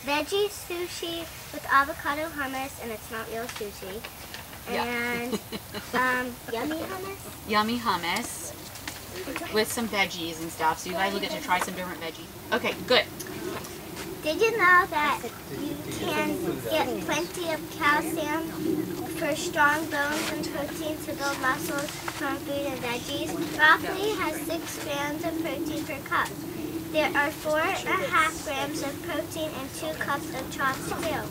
veggie sushi with avocado hummus, and it's not real sushi. And yummy hummus. Yummy hummus with some veggies and stuff. So you guys will get to try some different veggies. Okay, good. Did you know that you can get plenty of calcium for strong bones and protein to build muscles from food and veggies? Broccoli has 6 grams of protein per cup. There are 4.5 grams of protein and 2 cups of chopped kale.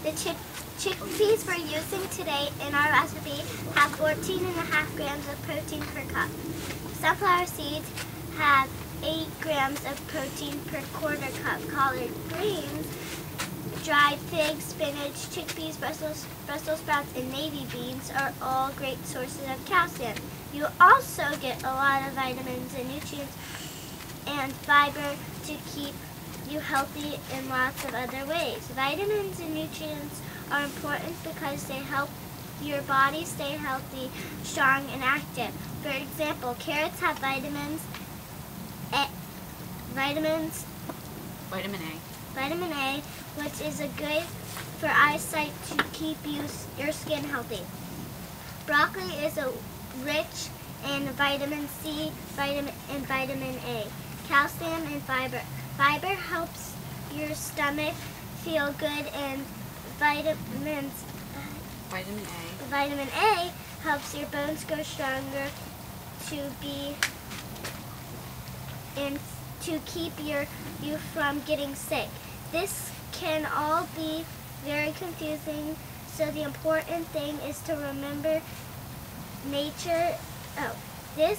The chickpeas we're using today in our recipe have 14.5 grams of protein per cup. Sunflower seeds have 8 grams of protein per quarter cup. Collard greens, dried figs, spinach, chickpeas, Brussels sprouts, and navy beans are all great sources of calcium. You also get a lot of vitamins and nutrients and fiber to keep you healthy in lots of other ways. Vitamins and nutrients are important because they help your body stay healthy, strong, and active. For example, carrots have vitamin A, which is good for eyesight to keep your skin healthy. Broccoli is rich in vitamin C and vitamin A, calcium, and fiber. Fiber helps your stomach feel good, and vitamin A helps your bones grow stronger to keep you from getting sick. This can all be very confusing, so the important thing is to remember this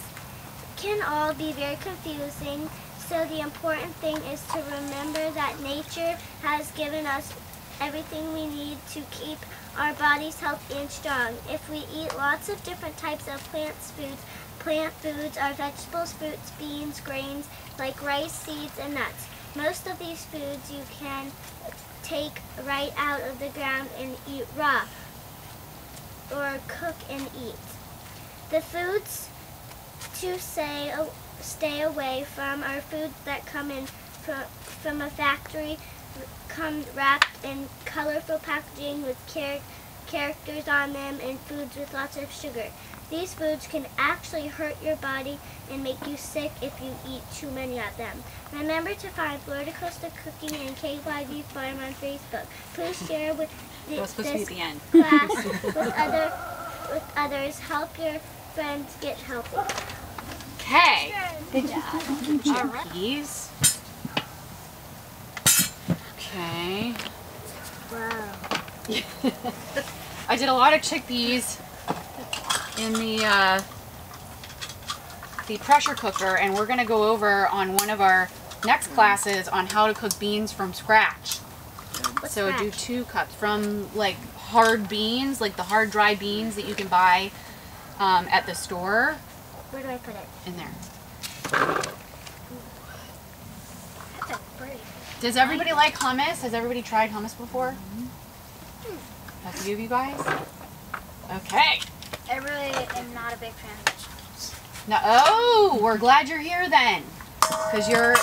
can all be very confusing, so the important thing is to remember that nature has given us everything we need to keep our bodies healthy and strong. If we eat lots of different types of plant foods are vegetables, fruits, beans, grains like rice, seeds, and nuts. Most of these foods you can take right out of the ground and eat raw, or cook and eat. The foods to stay away from are foods that come in from a factory, come wrapped in colorful packaging with characters on them, and foods with lots of sugar. These foods can actually hurt your body and make you sick if you eat too many of them. Remember to find Florida Coastal Cooking and KYV Farm on Facebook. Please share with this class with others. Help your friends get healthy. Okay. Good job. Chickpeas. Okay. Wow. I did a lot of chickpeas in the pressure cooker, and we're going to go over on one of our next classes on how to cook beans from scratch. So do 2 cups from like hard beans, like the hard dry beans that you can buy at the store. Where do I put it? In there. That's a break. Does everybody like hummus? Has everybody tried hummus before? A few of you guys? Okay. I really am not a big fan of vegetables. No, oh, we're glad you're here then, because you're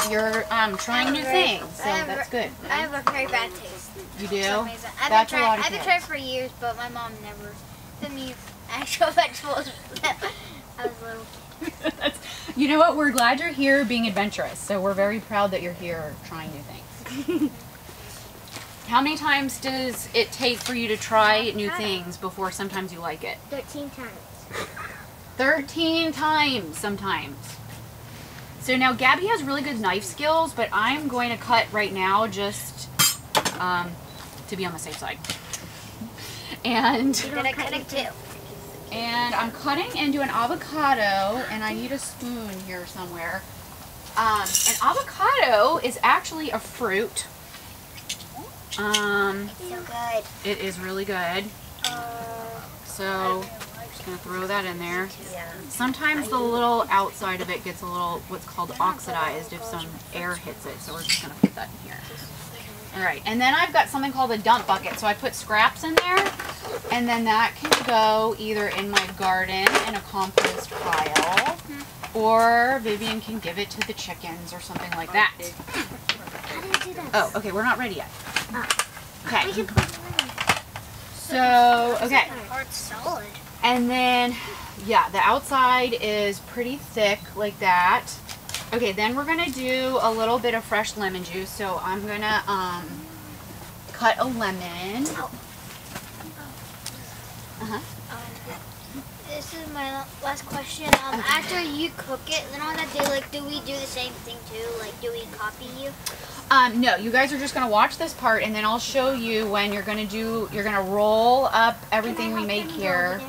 trying new things, so that's good. I have a very bad taste. You do? I've been trying for years, but my mom never let me eat actual vegetables. I was little. You know what? We're glad you're here being adventurous, so we're very proud that you're here trying new things. How many times does it take for you to try new things before sometimes you like it? 13 times. 13 times sometimes. So now Gabby has really good knife skills, but I'm going to cut right now just to be on the safe side. And You're gonna cut it too. And I'm cutting into an avocado, and I need a spoon here somewhere. An avocado is actually a fruit. It's so good. It is really good. So I'm just gonna throw that in there. Yeah. Sometimes the little outside of it gets a little what's called oxidized if some air hits it. So we're just gonna put that in here. Alright, and then I've got something called a dump bucket. So I put scraps in there, and then that can go either in my garden in a compost pile, or Vivian can give it to the chickens or something like that. did I do that? Oh, okay, we're not ready yet. Okay. We can put it in. So, okay. Or it's solid. And then, yeah, the outside is pretty thick like that. Okay, then we're gonna do a little bit of fresh lemon juice. So I'm gonna cut a lemon. This is my last question. After you cook it, then on that day, like, do we do the same thing too? Like, do we copy you? No, you guys are just gonna watch this part, and then I'll show you when you're gonna roll up everything we make here.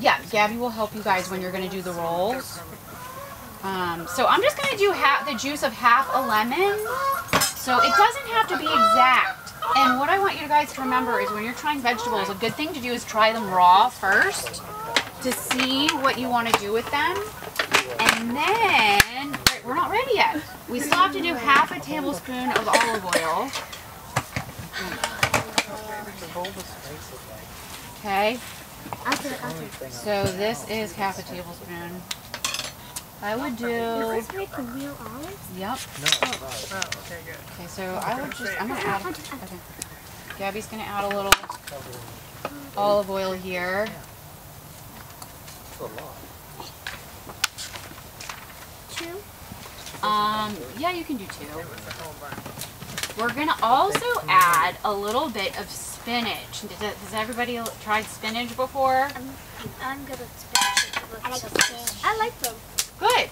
Yeah, Gabby will help you guys when you're gonna do the rolls. So I'm just gonna do the juice of half a lemon. So it doesn't have to be exact. And what I want you guys to remember is when you're trying vegetables, a good thing to do is try them raw first to see what you want to do with them. And then, right, we're not ready yet. We still have to do half a tablespoon of olive oil. Okay. So this is half a tablespoon. I would do. Let's make real olives. Yep. Okay, good. Okay, so I would just. I'm gonna add. Okay. Gabby's gonna add a little olive oil here. Two. Yeah, you can do 2. We're gonna also add a little bit of spinach. Has everybody tried spinach before? I'm good with spinach. I like spinach. I like them. Good.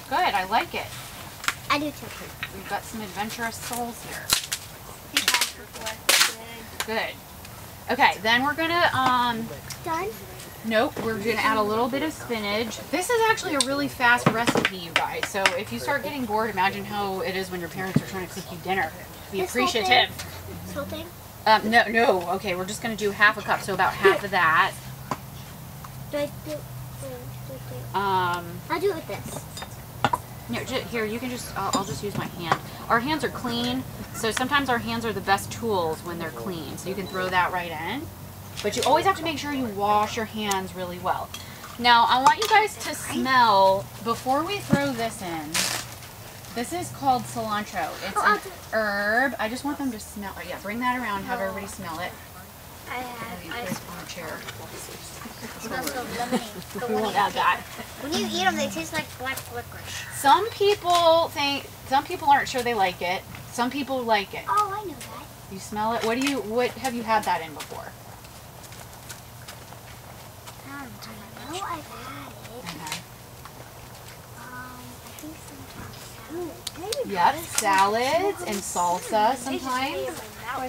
Good, I like it. I do too. We've got some adventurous souls here. Good. Good. Okay, then we're gonna, Done? nope, we're gonna add a little bit of spinach. This is actually a really fast recipe, you guys. So if you start getting bored, imagine how it is when your parents are trying to cook you dinner. Be This whole appreciative. This whole thing? No, okay, we're just gonna do half a cup, so about half of that. Do I do? I'll do it with this. No, here, you can just, I'll just use my hand. Our hands are clean, so sometimes our hands are the best tools when they're clean. So you can throw that right in. But you always have to make sure you wash your hands really well. Now, I want you guys to smell, before we throw this in, this is called cilantro. It's an herb. I just want them to smell it. Yeah, bring that around, have everybody smell it. I Put it on the chair. smells so lemony. We won't add that. When you eat them, they taste like black licorice. Some people aren't sure they like it. Some people like it. Oh, I know that. You smell it? What have you had that in before? I know I've had it. Okay. I think sometimes. Yep, salads and salsa sometimes.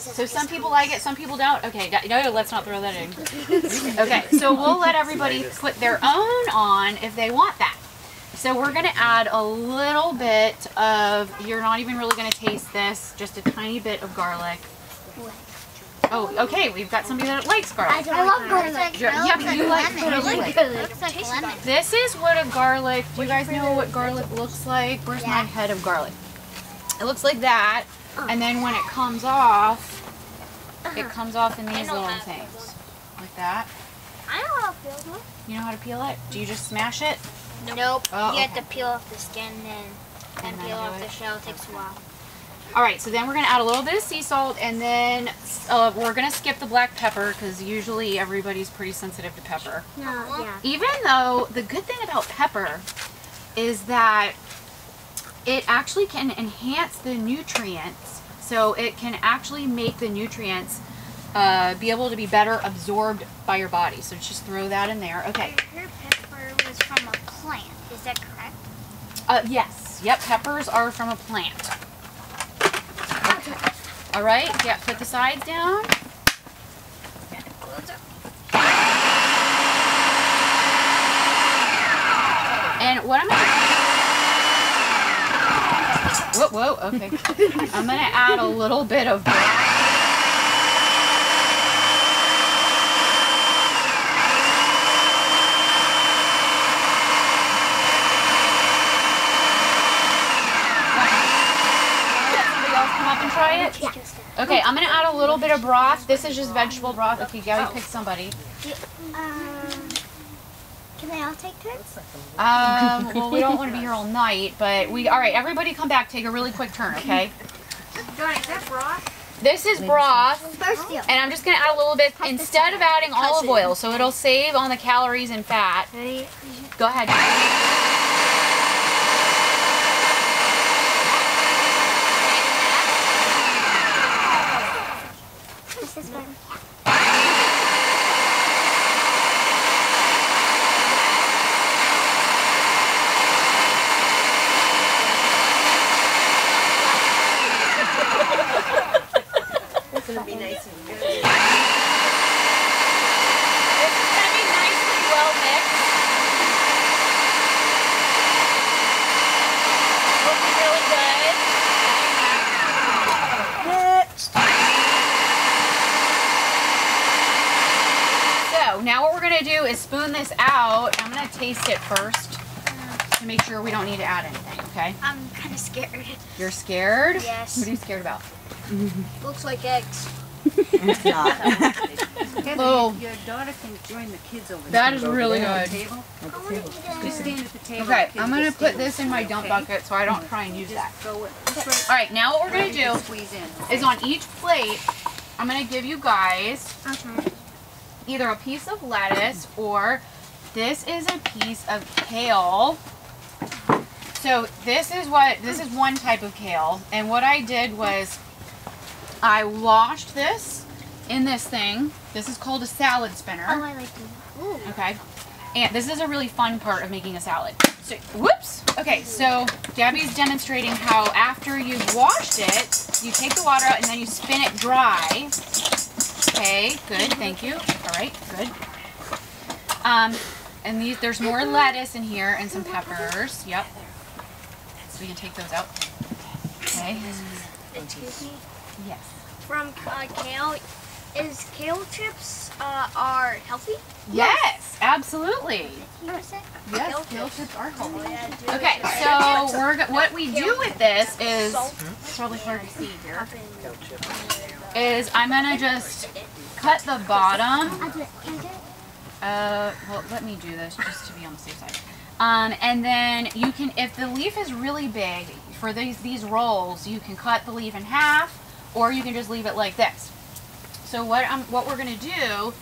So some people like it, some people don't. Okay, no, let's not throw that in. Okay, so we'll let everybody put their own on if they want that. So we're going to add a little bit of, you're not even really going to taste this, just a tiny bit of garlic. Oh, okay, we've got somebody that likes garlic. I love garlic. Yeah, but you like It looks like lemon. This is what a garlic, do you guys know what garlic looks like? Where's my head of garlic? It looks like that, and then when it comes off, it comes off in these little things. Like that. I know how it feels. Huh? You know how to peel it? Do you just smash it? Nope. Oh, You have okay. to peel off the skin and And then peel do off it. the shell. It takes a while. Alright, so then we're going to add a little bit of sea salt, and then we're going to skip the black pepper, because usually everybody's pretty sensitive to pepper. No, yeah. Even though, the good thing about pepper is that it actually can enhance the nutrients, so it can actually make the nutrients be able to be better absorbed by your body. So just throw that in there. Okay. Your pepper was from a plant. Is that correct? Yes. Yep, peppers are from a plant. Okay. Alright, yeah, put the sides down. And what I'm gonna whoa, okay. I'm gonna add a little bit of try it? Yeah. Okay, I'm gonna add a little bit of broth. This is just vegetable broth. Okay, Gabby, pick somebody. Can they all take turns? Well, we don't want to be here all night, but all right, everybody come back, take a really quick turn, okay? Johnny, is that broth? This is broth, First deal. and I'm just gonna add a little bit instead of adding olive oil, so it'll save on the calories and fat. Ready? Go ahead. This is fun. It's gonna be nice and good. This is gonna be nicely well mixed. Looking really good. So now what we're gonna do is spoon this out. I'm gonna taste it first to make sure we don't need to add anything, okay? I'm kind of scared. You're scared? Yes. What are you scared about? Looks like eggs. It's not. Oh. Your daughter can join the kids over That there. is really At good. the table. Just stand at the table. Okay, The I'm kids gonna just put stand this in my dump okay? bucket so I don't try and use that. Just go with All right, now what we're gonna do squeeze in. is on each plate, I'm gonna give you guys I'll try it. either a piece of lettuce or this is a piece of kale. So this is one type of kale, and what I did was I washed this in this thing. This is called a salad spinner. Oh, I like them. Okay. And this is a really fun part of making a salad. So, whoops. Okay, so Gabby's demonstrating how after you've washed it, you take the water out and then you spin it dry. Okay, good, thank you. All right, good. And there's more lettuce in here and some peppers. Yep. So we can take those out. Okay. Excuse me. Yes. From kale, is kale chips are healthy? Yes, absolutely. Yes. Yes, kale chips are healthy. Yeah, Okay, so what we do with this is, it's probably hard to see here, is I'm gonna just cut the bottom. I'll do it. Can I do it? Well, let me do this just to be on the safe side. And then you can, if the leaf is really big, for these rolls, you can cut the leaf in half, or you can just leave it like this. So what we're gonna do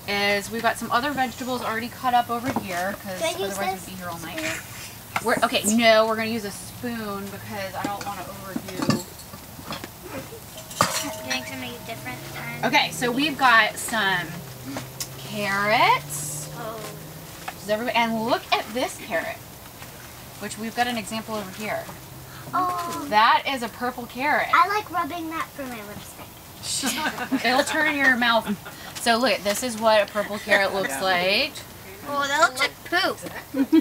is we've got some other vegetables already cut up over here, because Can I use otherwise this? we'd be here all night. Okay, no, we're gonna use a spoon because I don't want to overdo. You think something different? Okay, so we've got some carrots. Oh. Does everybody, and look at this carrot, which we've got an example over here. Oh, That is a purple carrot. I like rubbing that for my lipstick. It'll turn in your mouth. So look, this is what a purple carrot looks like. Oh, that looks like poop.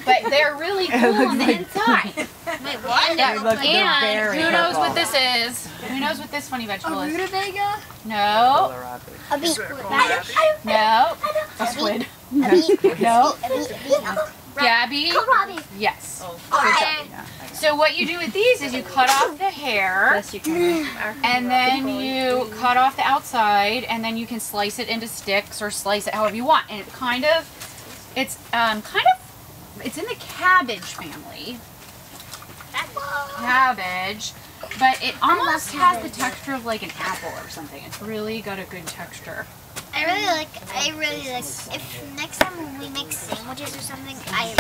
But they're really cool on the inside. Wait, what? Yeah, look, they're and very who knows what purple. this is? Who knows what this funny vegetable is? Rutabaga? No. A beet. No. A squid. No. Gabby. Kohlrabi. Yes. Okay. So what you do with these is you cut off the hair, and then you cut off the outside, and then you can slice it into sticks or slice it however you want. And it's it's in the cabbage family. Cabbage, but it almost has the texture of like an apple or something. It's really got a good texture. I really like, if next time when we make sandwiches or something, I